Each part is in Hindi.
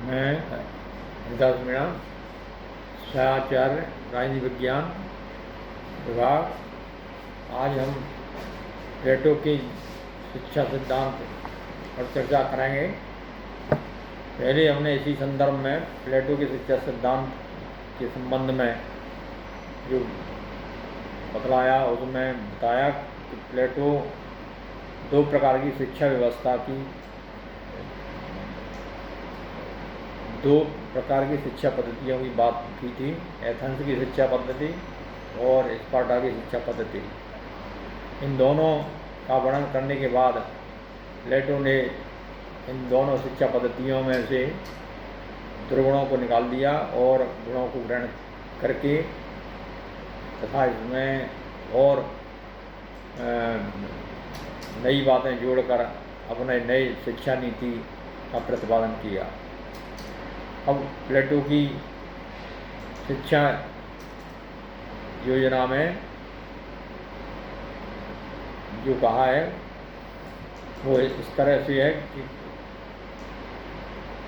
मैं हरिदास मीणा, सहाचार्य राजनीति विज्ञान विभाग। आज हम प्लेटो की शिक्षा सिद्धांत पर चर्चा करेंगे। पहले हमने इसी संदर्भ में प्लेटो की शिक्षा सिद्धांत के संबंध में जो बतलाया, उसमें बताया कि प्लेटो दो प्रकार की शिक्षा व्यवस्था की, दो प्रकार की शिक्षा पद्धतियों की बात की थी। एथेंस की शिक्षा पद्धति और स्पार्टा की शिक्षा पद्धति। इन दोनों का वर्णन करने के बाद प्लेटो ने इन दोनों शिक्षा पद्धतियों में से दुर्गुणों को निकाल दिया और गुणों को ग्रहण करके तथा इसमें और नई बातें जोड़कर अपने नई शिक्षा नीति का प्रतिपादन किया। अब प्लेटो की शिक्षा योजना में जो कहा है वो इस तरह से है कि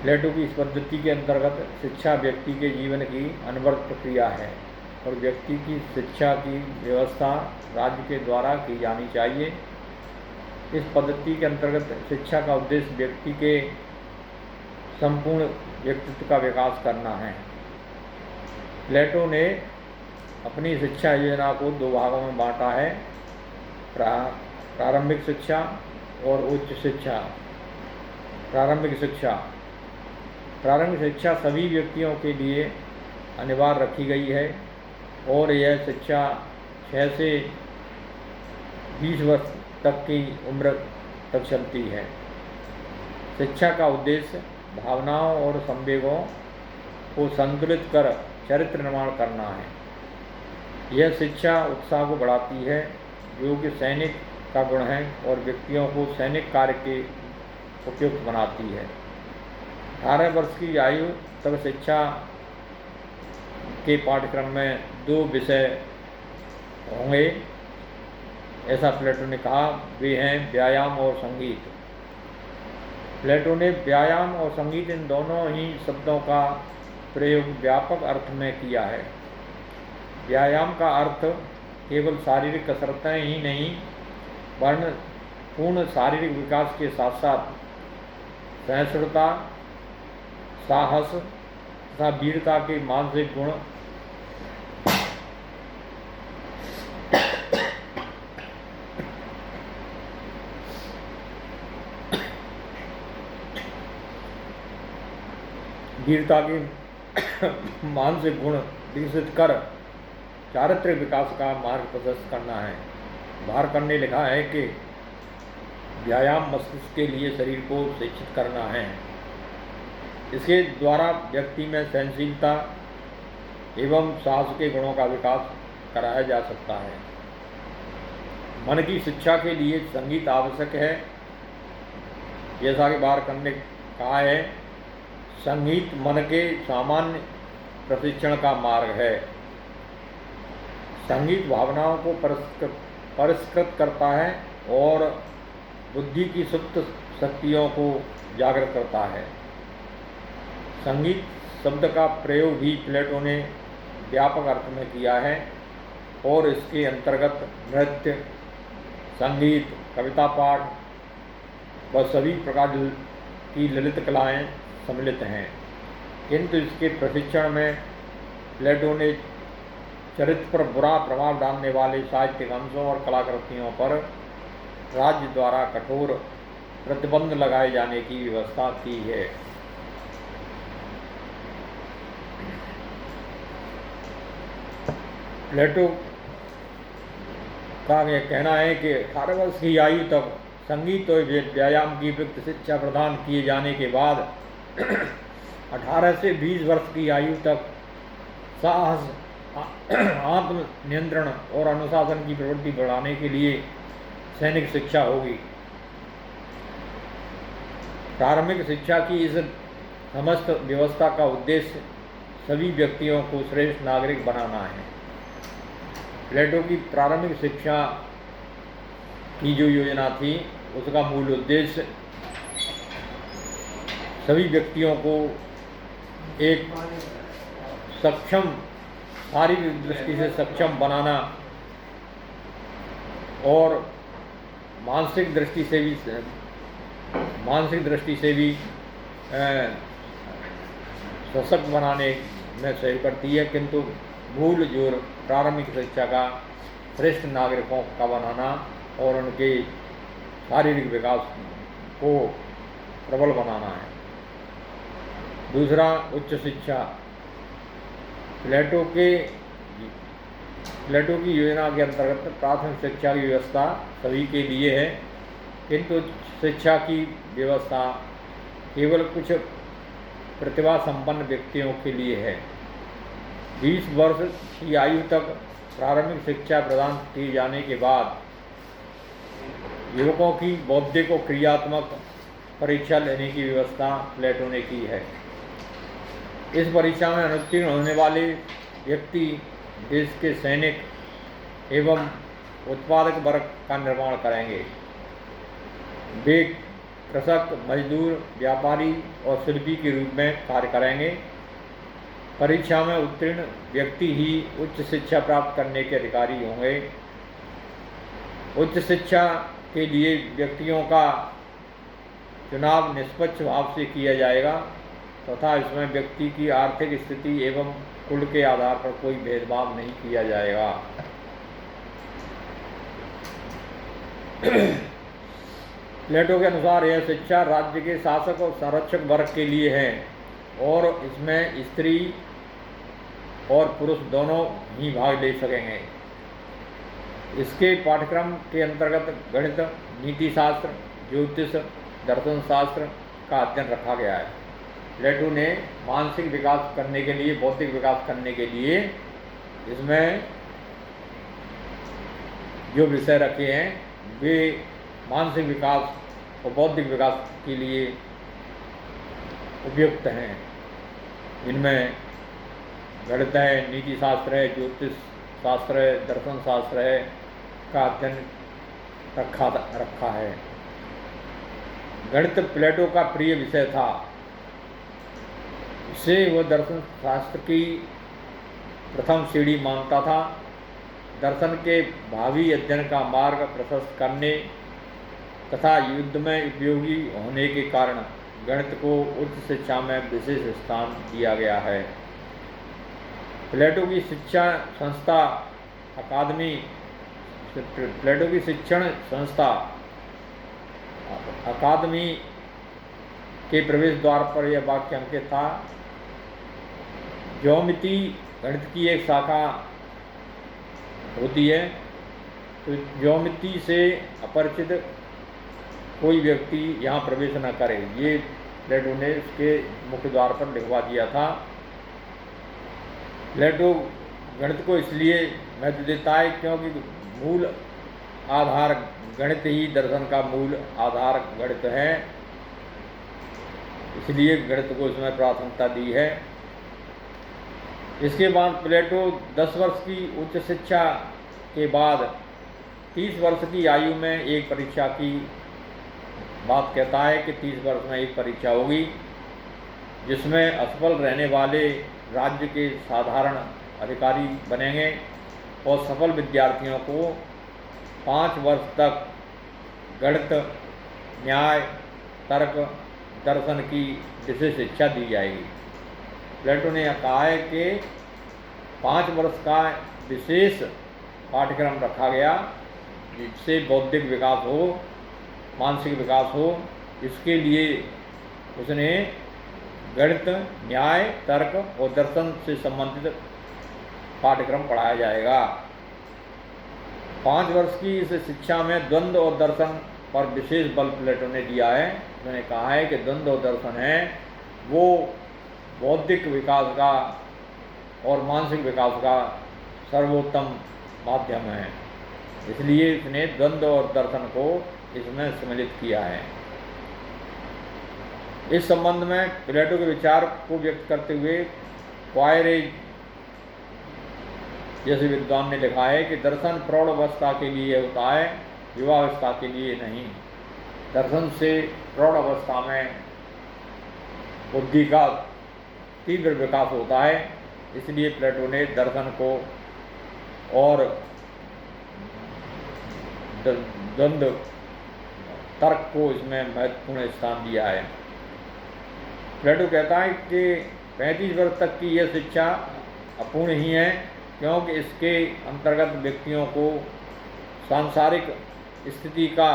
प्लेटो की इस पद्धति के अंतर्गत शिक्षा व्यक्ति के जीवन की अनवरत प्रक्रिया है और व्यक्ति की शिक्षा की व्यवस्था राज्य के द्वारा की जानी चाहिए। इस पद्धति के अंतर्गत शिक्षा का उद्देश्य व्यक्ति के संपूर्ण व्यक्तित्व का विकास करना है। प्लेटो ने अपनी शिक्षा योजना को दो भागों में बांटा है, प्रारंभिक शिक्षा और उच्च शिक्षा। प्रारंभिक शिक्षा सभी व्यक्तियों के लिए अनिवार्य रखी गई है और यह शिक्षा 6 से 20 वर्ष तक की उम्र तक चलती है। शिक्षा का उद्देश्य भावनाओं और संवेगों को संतुलित कर चरित्र निर्माण करना है। यह शिक्षा उत्साह को बढ़ाती है, जो कि सैनिक का गुण है, और व्यक्तियों को सैनिक कार्य के उपयुक्त बनाती है। 18 वर्ष की आयु तक शिक्षा के पाठ्यक्रम में 2 विषय होंगे, ऐसा प्लेटो ने कहा। वे हैं व्यायाम और संगीत। प्लेटो ने व्यायाम और संगीत इन दोनों ही शब्दों का प्रयोग व्यापक अर्थ में किया है। व्यायाम का अर्थ केवल शारीरिक कसरतें ही नहीं, वरन पूर्ण शारीरिक विकास के साथ साथ सहिष्णुता, साहस तथा वीरता के मानसिक गुण विकसित कर चारित्रिक विकास का मार्ग प्रशस्त करना है। भारकर ने लिखा है कि व्यायाम मस्तिष्क के लिए शरीर को शिक्षित करना है। इसके द्वारा व्यक्ति में सहनशीलता एवं साहस के गुणों का विकास कराया जा सकता है। मन की शिक्षा के लिए संगीत आवश्यक है। जैसा कि भारकर ने कहा है, संगीत मन के सामान्य प्रशिक्षण का मार्ग है। संगीत भावनाओं को परिष्कृत करता है और बुद्धि की सुप्त शक्तियों को जागृत करता है। संगीत शब्द का प्रयोग भी प्लेटो ने व्यापक अर्थ में किया है और इसके अंतर्गत नृत्य, संगीत, कविता पाठ व सभी प्रकार की ललित कलाएं सम्मिलित हैं। किंतु इसके प्रशिक्षण में प्लेटो ने चरित्र पर बुरा प्रभाव डालने वाले साहित्यिक अंशों और कलाकृतियों पर राज्य द्वारा कठोर प्रतिबंध लगाए जाने की व्यवस्था की है। प्लेटो का यह कहना है कि 18 वर्ष की आयु तक संगीत और व्यायाम की उपयुक्त शिक्षा प्रदान किए जाने के बाद 18 से 20 वर्ष की आयु तक साहस, आत्म नियंत्रण और अनुशासन की प्रवृत्ति बढ़ाने के लिए सैनिक शिक्षा होगी। प्रारंभिक शिक्षा की इस समस्त व्यवस्था का उद्देश्य सभी व्यक्तियों को श्रेष्ठ नागरिक बनाना है। प्लेटो की प्रारंभिक शिक्षा की जो योजना थी उसका मूल उद्देश्य सभी व्यक्तियों को एक सक्षम, शारीरिक दृष्टि से सक्षम बनाना और मानसिक दृष्टि से भी सशक्त बनाने में सहयोग करती है, किंतु मूल जो प्रारंभिक शिक्षा का श्रेष्ठ नागरिकों का बनाना और उनके शारीरिक विकास को प्रबल बनाना है। दूसरा, उच्च शिक्षा। प्लेटो की योजना के अंतर्गत प्राथमिक शिक्षा की व्यवस्था सभी के लिए है, किंतु उच्च शिक्षा की व्यवस्था केवल कुछ प्रतिभा संपन्न व्यक्तियों के लिए है। 20 वर्ष की आयु तक प्रारंभिक शिक्षा प्रदान किए जाने के बाद युवकों की बौद्धिक और क्रियात्मक परीक्षा लेने की व्यवस्था प्लेटो ने की है। इस परीक्षा में अनुत्तीर्ण होने वाले व्यक्ति देश के सैनिक एवं उत्पादक वर्ग का निर्माण करेंगे। वे कृषक, मजदूर, व्यापारी और शिल्पी के रूप में कार्य करेंगे। परीक्षा में उत्तीर्ण व्यक्ति ही उच्च शिक्षा प्राप्त करने के अधिकारी होंगे। उच्च शिक्षा के लिए व्यक्तियों का चुनाव निष्पक्ष भाव से किया जाएगा तथा इसमें व्यक्ति की आर्थिक स्थिति एवं कुल के आधार पर कोई भेदभाव नहीं किया जाएगा। प्लेटो के अनुसार यह शिक्षा राज्य के शासक और संरक्षक वर्ग के लिए है और इसमें स्त्री और पुरुष दोनों ही भाग ले सकेंगे। इसके पाठ्यक्रम के अंतर्गत गणित, नीति शास्त्र, ज्योतिष, दर्शन शास्त्र का अध्ययन रखा गया है। प्लेटो ने मानसिक विकास करने के लिए, बौद्धिक विकास करने के लिए इसमें जो विषय रखे हैं वे मानसिक विकास और बौद्धिक विकास के लिए उपयुक्त हैं। इनमें गणित है, नीति शास्त्र है, ज्योतिष शास्त्र है, दर्शन शास्त्र है का अध्ययन रखा है। गणित प्लेटो का प्रिय विषय था। इसे वह दर्शन शास्त्र की प्रथम सीढ़ी मानता था। दर्शन के भावी अध्ययन का मार्ग प्रशस्त करने तथा युद्ध में उपयोगी होने के कारण गणित को उच्च शिक्षा में विशेष स्थान दिया गया है। प्लेटो की शिक्षण संस्था अकादमी के प्रवेश द्वार पर यह वाक्य अंकित था: ज्योमिति गणित की एक शाखा होती है, तो ज्योमिति से अपरिचित कोई व्यक्ति यहाँ प्रवेश न करे। ये प्लेटो ने उसके मुख्य द्वार पर लिखवा दिया था। प्लेटो गणित को इसलिए महत्व देता है क्योंकि मूल आधार गणित ही दर्शन का मूल आधार गणित है, इसलिए गणित को इसमें प्राथमिकता दी है। इसके बाद प्लेटो 10 वर्ष की उच्च शिक्षा के बाद 30 वर्ष की आयु में एक परीक्षा की बात कहता है कि 30 वर्ष में एक परीक्षा होगी जिसमें असफल रहने वाले राज्य के साधारण अधिकारी बनेंगे और सफल विद्यार्थियों को 5 वर्ष तक गणित, न्याय, तर्क, दर्शन की विशेष शिक्षा दी जाएगी। प्लेटो ने कहा है कि 5 वर्ष का विशेष पाठ्यक्रम रखा गया जिससे बौद्धिक विकास हो, मानसिक विकास हो। इसके लिए उसने गणित, न्याय, तर्क और दर्शन से संबंधित पाठ्यक्रम पढ़ाया जाएगा। 5 वर्ष की इस शिक्षा में द्वंद्व और दर्शन पर विशेष बल प्लेटो ने दिया है। उन्होंने कहा है कि द्वंद्व और दर्शन है वो बौद्धिक विकास का और मानसिक विकास का सर्वोत्तम माध्यम है, इसलिए इसने द्वंद्व और दर्शन को इसमें सम्मिलित किया है। इस संबंध में प्लेटो के विचार को व्यक्त करते हुए क्वायरे जैसे विद्वान ने लिखा है कि दर्शन प्रौढ़ अवस्था के लिए होता है, युवावस्था के लिए नहीं, दर्शन से प्रौढ़ अवस्था में बुद्धि का तीव्र विकास होता है। इसलिए प्लेटो ने दर्शन को और द्वंद्व तर्क को इसमें महत्वपूर्ण स्थान दिया है। प्लेटो कहता है कि 35 वर्ष तक की यह शिक्षा अपूर्ण ही है, क्योंकि इसके अंतर्गत व्यक्तियों को सांसारिक स्थिति का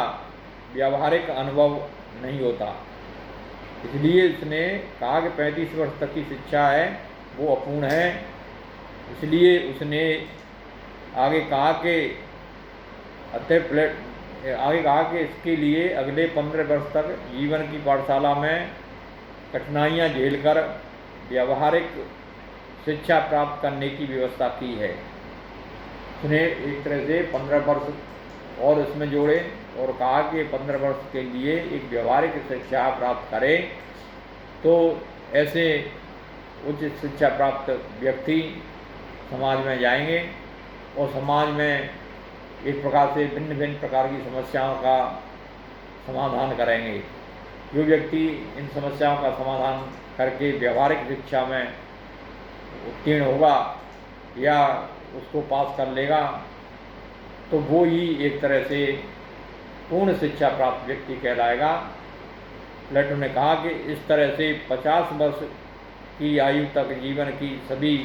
व्यावहारिक अनुभव नहीं होता। इसलिए उसने कहा कि 35 वर्ष तक की शिक्षा है वो अपूर्ण है। इसलिए उसने आगे कहा कि इसके लिए अगले 15 वर्ष तक जीवन की पाठशाला में कठिनाइयां झेलकर व्यावहारिक शिक्षा प्राप्त करने की व्यवस्था की है। उसने एक तरह से 15 वर्ष और उसमें जोड़े और कहा कि 15 वर्ष के लिए एक व्यावहारिक शिक्षा प्राप्त करे तो ऐसे उच्च शिक्षा प्राप्त व्यक्ति समाज में जाएंगे और समाज में एक प्रकार से भिन्न भिन्न प्रकार की समस्याओं का समाधान करेंगे। जो व्यक्ति इन समस्याओं का समाधान करके व्यावहारिक शिक्षा में उत्तीर्ण होगा या उसको पास कर लेगा तो वो ही एक तरह से पूर्ण शिक्षा प्राप्त व्यक्ति कहलाएगा। प्लेटो ने कहा कि इस तरह से 50 वर्ष की आयु तक जीवन की सभी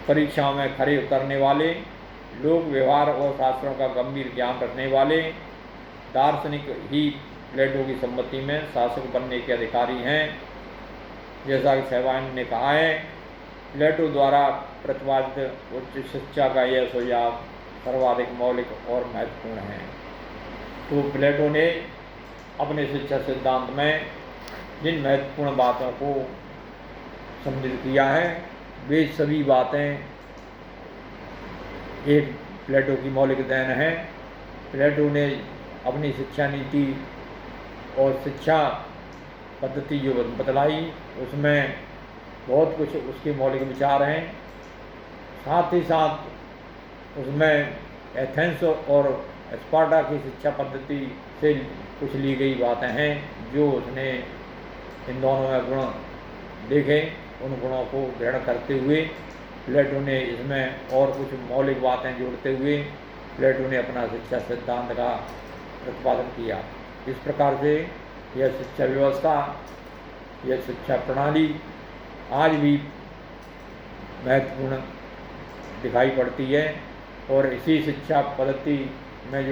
परीक्षाओं में खरे उतरने वाले, लोक व्यवहार और शास्त्रों का गंभीर ज्ञान रखने वाले दार्शनिक ही प्लेटो की सम्मति में शासक बनने के अधिकारी हैं। जैसा कि सहवान ने कहा है, प्लेटो द्वारा प्रतिपादित उच्च शिक्षा का यह सुझाव सर्वाधिक मौलिक और महत्वपूर्ण है। तो प्लेटो ने अपने शिक्षा सिद्धांत में जिन महत्वपूर्ण बातों को सम्मिलित किया है वे सभी बातें एक प्लेटो की मौलिक देन है। प्लेटो ने अपनी शिक्षा नीति और शिक्षा पद्धति जो बतलाई उसमें बहुत कुछ उसके मौलिक विचार हैं। साथ ही साथ उसमें एथेंस और स्पार्टा की शिक्षा पद्धति से कुछ ली गई बातें हैं जो उसने इन दोनों में गुण देखे। उन गुणों को ग्रहण करते हुए प्लेटो ने इसमें और कुछ मौलिक बातें जोड़ते हुए प्लेटो ने अपना शिक्षा सिद्धांत का प्रतिपादन किया। इस प्रकार से यह शिक्षा व्यवस्था, यह शिक्षा प्रणाली आज भी महत्वपूर्ण दिखाई पड़ती है और इसी शिक्षा पद्धति में जो